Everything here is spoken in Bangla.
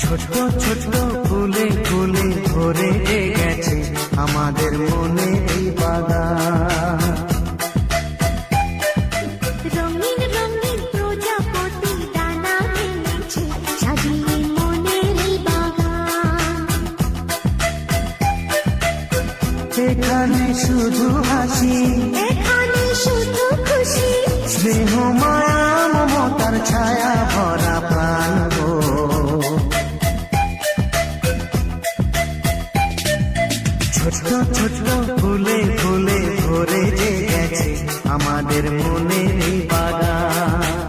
ছোট ছোট ফুলে ফুলে ভরে গেছে আমাদের মনে এই বাগান। রঙিন রঙিন প্রজাপতি ডানা মেলেছে, সাজিয়ে মনের এই বাগান। এখানে শুধু হাসি, এখানে শুধু খুশি, স্নেহ মায়া মমতার ছায়া ভরা প্রাণ গো। ছোট ছোট ফুলে ফুলে ভরে গেছে আমাদের মনে এই বাগান।